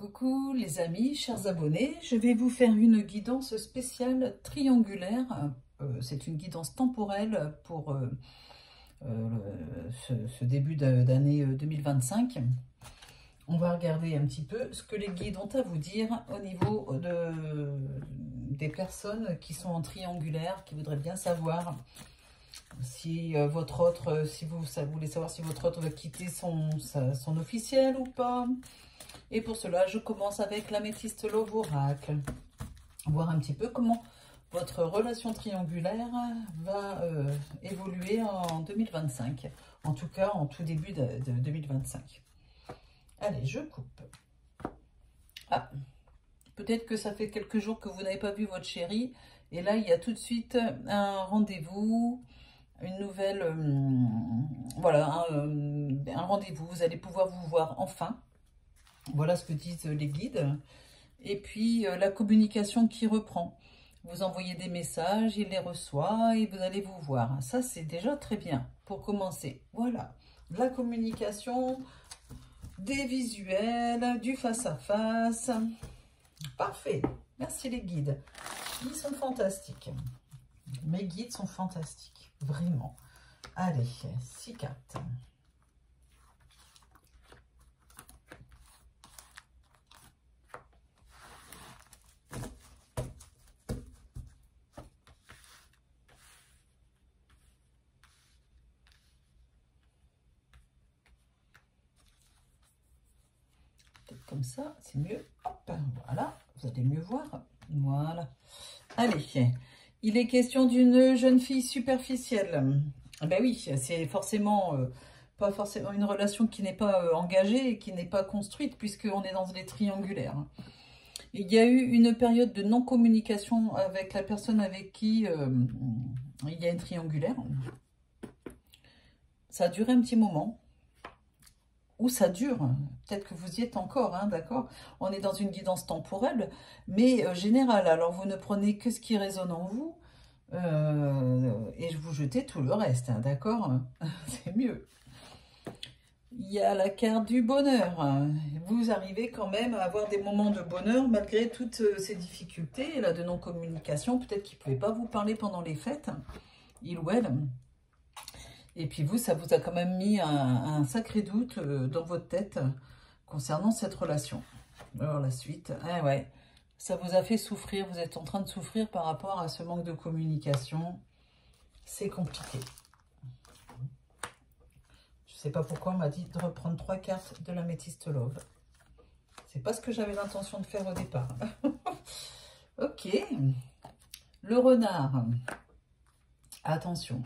Coucou les amis, chers abonnés, je vais vous faire une guidance spéciale triangulaire. C'est une guidance temporelle pour ce début d'année 2025. On va regarder un petit peu ce que les guides ont à vous dire au niveau des personnes qui sont en triangulaire, qui voudraient bien savoir si votre autre, si vous voulez savoir si votre autre va quitter son officiel ou pas. Et pour cela, je commence avec l'améthyste Love Oracle. Voir un petit peu comment votre relation triangulaire va évoluer en 2025. En tout cas, en tout début de 2025. Allez, je coupe. Ah, peut-être que ça fait quelques jours que vous n'avez pas vu votre chérie. Et là, il y a tout de suite un rendez-vous, une nouvelle... voilà, un rendez-vous. Vous allez pouvoir vous voir enfin. Voilà ce que disent les guides. Et puis, la communication qui reprend. Vous envoyez des messages, il les reçoit et vous allez vous voir. Ça, c'est déjà très bien pour commencer. Voilà, la communication, des visuels, du face-à-face. Parfait. Merci les guides. Ils sont fantastiques. Mes guides sont fantastiques. Vraiment. Allez, 6 cartes. Comme ça, c'est mieux. Hop, voilà, vous allez mieux voir. Voilà. Allez, il est question d'une jeune fille superficielle. Ben oui, c'est forcément pas forcément une relation qui n'est pas engagée et qui n'est pas construite puisqu'on est dans les triangulaires. Il y a eu une période de non-communication avec la personne avec qui il y a une triangulaire. Ça a duré un petit moment. Ou ça dure, peut-être que vous y êtes encore, hein, d'accord? On est dans une guidance temporelle, mais générale. Alors, vous ne prenez que ce qui résonne en vous et vous jetez tout le reste, hein, d'accord? C'est mieux. Il y a la carte du bonheur. Vous arrivez quand même à avoir des moments de bonheur malgré toutes ces difficultés, là, de non-communication. Peut-être qu'il ne pouvait pas vous parler pendant les fêtes, il ou elle. Et puis vous, ça vous a quand même mis un sacré doute dans votre tête concernant cette relation. Alors la suite, ah ouais, ça vous a fait souffrir, vous êtes en train de souffrir par rapport à ce manque de communication. C'est compliqué. Je ne sais pas pourquoi on m'a dit de reprendre 3 cartes de l'améthyste Love. C'est pas ce que j'avais l'intention de faire au départ. Ok. Le renard. Attention.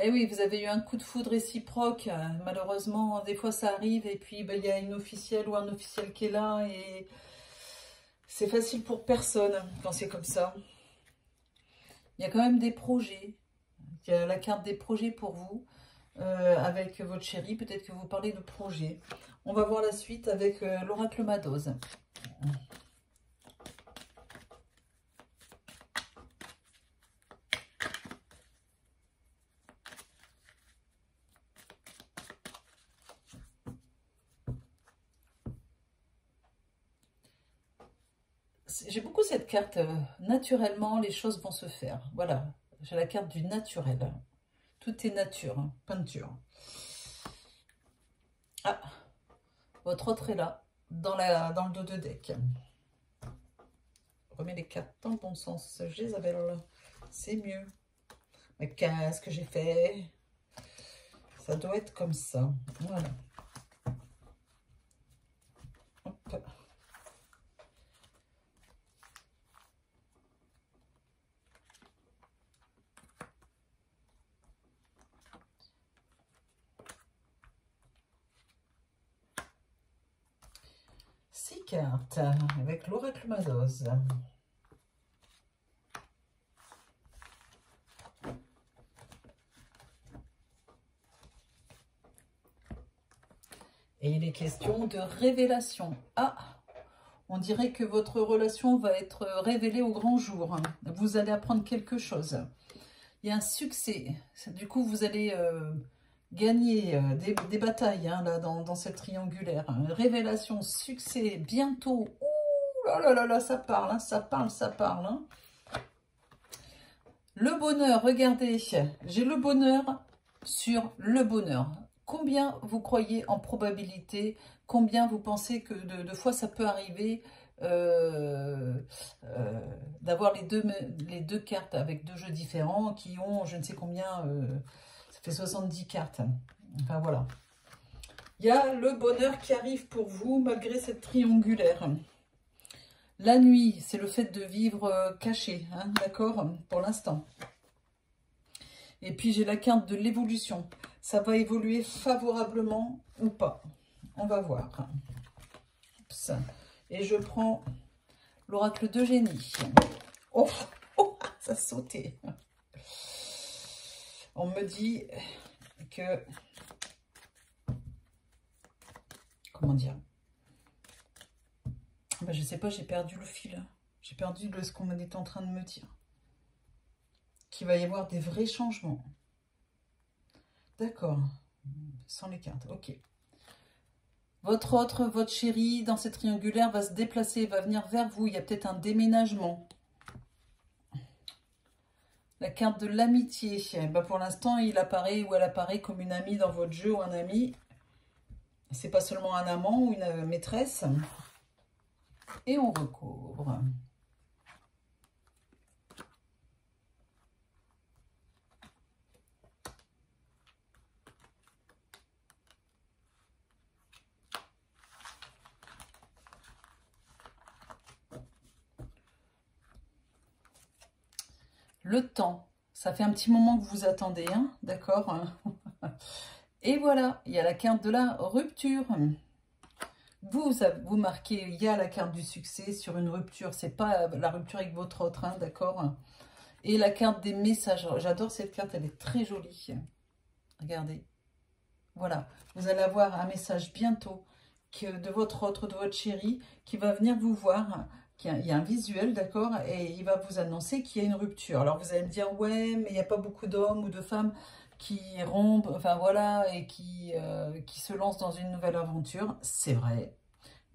Eh oui, vous avez eu un coup de foudre réciproque. Malheureusement, des fois ça arrive et puis ben, y a une officielle ou un officiel qui est là et c'est facile pour personne quand c'est comme ça. Il y a quand même des projets. Il y a la carte des projets pour vous avec votre chérie. Peut-être que vous parlez de projets. On va voir la suite avec l'oracle Madose. J'ai beaucoup cette carte, naturellement, les choses vont se faire. Voilà, j'ai la carte du naturel. Tout est nature, hein, peinture. Ah, votre autre est là, dans le dos de deck. Remets les cartes dans le bon sens, Jézabel. C'est mieux. Mais qu'est-ce que j'ai fait? Ça doit être comme ça. Voilà. Hop. Cartes avec l'oracle Madose. Et il est question de révélation. Ah, on dirait que votre relation va être révélée au grand jour. Vous allez apprendre quelque chose. Il y a un succès. Du coup, vous allez gagner des batailles hein, là, dans cette triangulaire. Hein. Révélation, succès, bientôt. Ouh là là là là, ça parle, hein, ça parle, ça parle. Hein. Le bonheur, regardez, j'ai le bonheur sur le bonheur. Combien vous croyez en probabilité? Combien vous pensez que de fois ça peut arriver d'avoir les deux cartes avec deux jeux différents qui ont je ne sais combien, ça fait 70 cartes. Enfin voilà. Il y a le bonheur qui arrive pour vous malgré cette triangulaire. La nuit, c'est le fait de vivre caché, hein, d'accord, pour l'instant. Et puis j'ai la carte de l'évolution. Ça va évoluer favorablement ou pas. On va voir. Oups. Et je prends l'oracle de génie. Oh, oh, ça a sauté. On me dit que... Comment dire? Ben, je sais pas, j'ai perdu le fil. J'ai perdu ce qu'on était en train de me dire. Qu'il va y avoir des vrais changements. D'accord. Sans les cartes, ok. Votre chéri, dans cette triangulaire, va se déplacer, va venir vers vous. Il y a peut-être un déménagement. La carte de l'amitié. Ben pour l'instant, il apparaît ou elle apparaît comme une amie dans votre jeu ou un ami. C'est pas seulement un amant ou une maîtresse. Et on recouvre. Le temps, ça fait un petit moment que vous attendez, hein, d'accord? Et voilà, il y a la carte de la rupture. Vous marquez, il y a la carte du succès sur une rupture. C'est pas la rupture avec votre autre, hein, d'accord? Et la carte des messages. J'adore cette carte, elle est très jolie. Regardez. Voilà, vous allez avoir un message bientôt de votre autre, de votre chéri, qui va venir vous voir. Il y a un visuel, d'accord? Et il va vous annoncer qu'il y a une rupture. Alors vous allez me dire, ouais, mais il n'y a pas beaucoup d'hommes ou de femmes qui rompent, enfin voilà, et qui se lancent dans une nouvelle aventure. C'est vrai,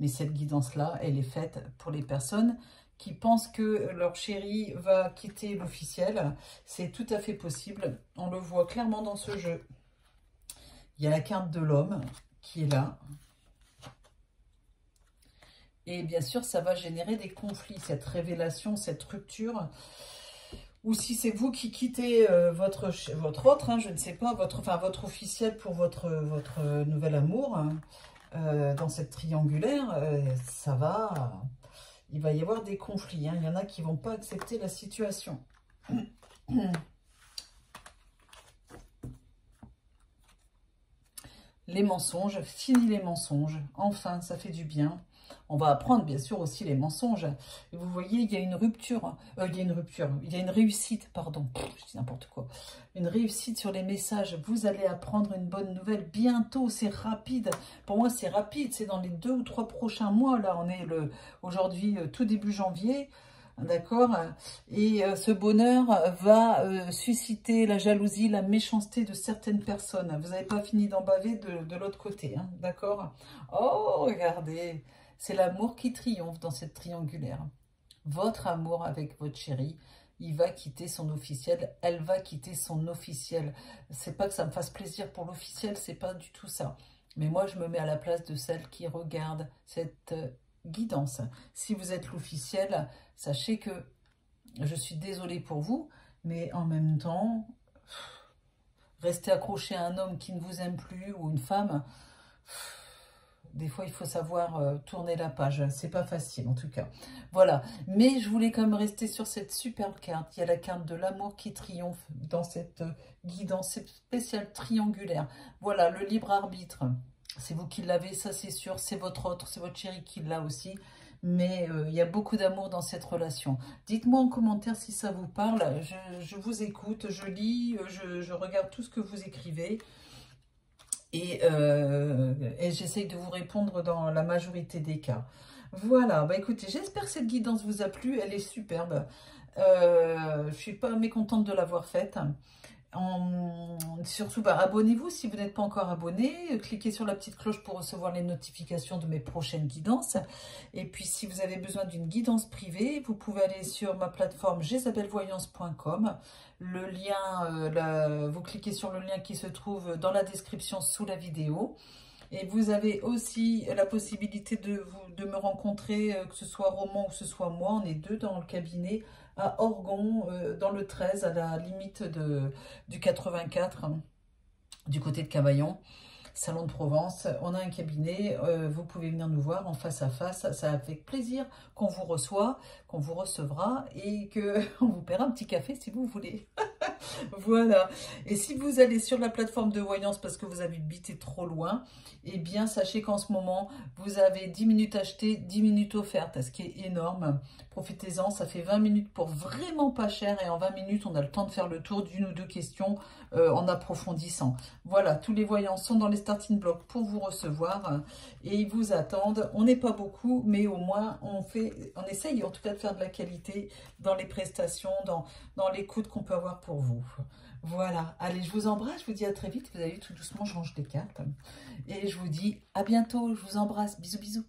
mais cette guidance-là, elle est faite pour les personnes qui pensent que leur chéri va quitter l'officiel. C'est tout à fait possible. On le voit clairement dans ce jeu. Il y a la carte de l'homme qui est là. Et bien sûr, ça va générer des conflits, cette révélation, cette rupture. Ou si c'est vous qui quittez votre autre, hein, je ne sais pas, votre officiel pour votre nouvel amour, hein, dans cette triangulaire, il va y avoir des conflits. Hein. Il y en a qui ne vont pas accepter la situation. Les mensonges, fini les mensonges. Enfin, ça fait du bien. On va apprendre, bien sûr, aussi les mensonges. Et vous voyez, il y a une rupture. Il y a une réussite, pardon. Je dis n'importe quoi. Une réussite sur les messages. Vous allez apprendre une bonne nouvelle bientôt. C'est rapide. Pour moi, c'est rapide. C'est dans les 2 ou 3 prochains mois. Là, on est aujourd'hui tout début janvier. D'accord? Et ce bonheur va susciter la jalousie, la méchanceté de certaines personnes. Vous n'avez pas fini d'en baver de l'autre côté. Hein, d'accord? Oh, regardez! C'est l'amour qui triomphe dans cette triangulaire. Votre amour avec votre chéri, il va quitter son officiel, elle va quitter son officiel. C'est pas que ça me fasse plaisir pour l'officiel, c'est pas du tout ça. Mais moi, je me mets à la place de celle qui regarde cette guidance. Si vous êtes l'officiel, sachez que je suis désolée pour vous, mais en même temps, rester accroché à un homme qui ne vous aime plus ou une femme, des fois, il faut savoir tourner la page. C'est pas facile, en tout cas. Voilà. Mais je voulais quand même rester sur cette superbe carte. Il y a la carte de l'amour qui triomphe dans cette guidance spéciale triangulaire. Voilà, le libre arbitre. C'est vous qui l'avez, ça c'est sûr. C'est votre autre, c'est votre chéri qui l'a aussi. Mais il y a beaucoup d'amour dans cette relation. Dites-moi en commentaire si ça vous parle. Je vous écoute, je lis, je regarde tout ce que vous écrivez. Et j'essaye de vous répondre dans la majorité des cas. Voilà, bah écoutez, j'espère que cette guidance vous a plu, elle est superbe. Je ne suis pas mécontente de l'avoir faite. Surtout, bah, abonnez-vous si vous n'êtes pas encore abonné. Cliquez sur la petite cloche pour recevoir les notifications de mes prochaines guidances. Et puis, si vous avez besoin d'une guidance privée, vous pouvez aller sur ma plateforme jezabelvoyance.com. Le lien, vous cliquez sur le lien qui se trouve dans la description sous la vidéo. Et vous avez aussi la possibilité de me rencontrer, que ce soit Roman ou que ce soit moi. On est deux dans le cabinet à Orgon, dans le 13, à la limite du 84, du côté de Cavaillon, Salon de Provence. On a un cabinet, vous pouvez venir nous voir en face à face. Ça avec plaisir qu'on vous reçoit, qu'on vous recevra et qu'on vous paiera un petit café si vous voulez. Voilà. Et si vous allez sur la plateforme de voyance parce que vous habitez trop loin, eh bien, sachez qu'en ce moment, vous avez 10 minutes achetées, 10 minutes offertes, ce qui est énorme. Profitez-en, ça fait 20 minutes pour vraiment pas cher. Et en 20 minutes, on a le temps de faire le tour d'une ou deux questions en approfondissant. Voilà, tous les voyants sont dans les starting blocks pour vous recevoir. Et ils vous attendent. On n'est pas beaucoup, mais au moins, on essaye en tout cas de faire de la qualité dans les prestations, dans l'écoute qu'on peut avoir pour vous. Voilà, allez, je vous embrasse, je vous dis à très vite. Vous avez vu, tout doucement, je range les cartes. Et je vous dis à bientôt, je vous embrasse, bisous, bisous.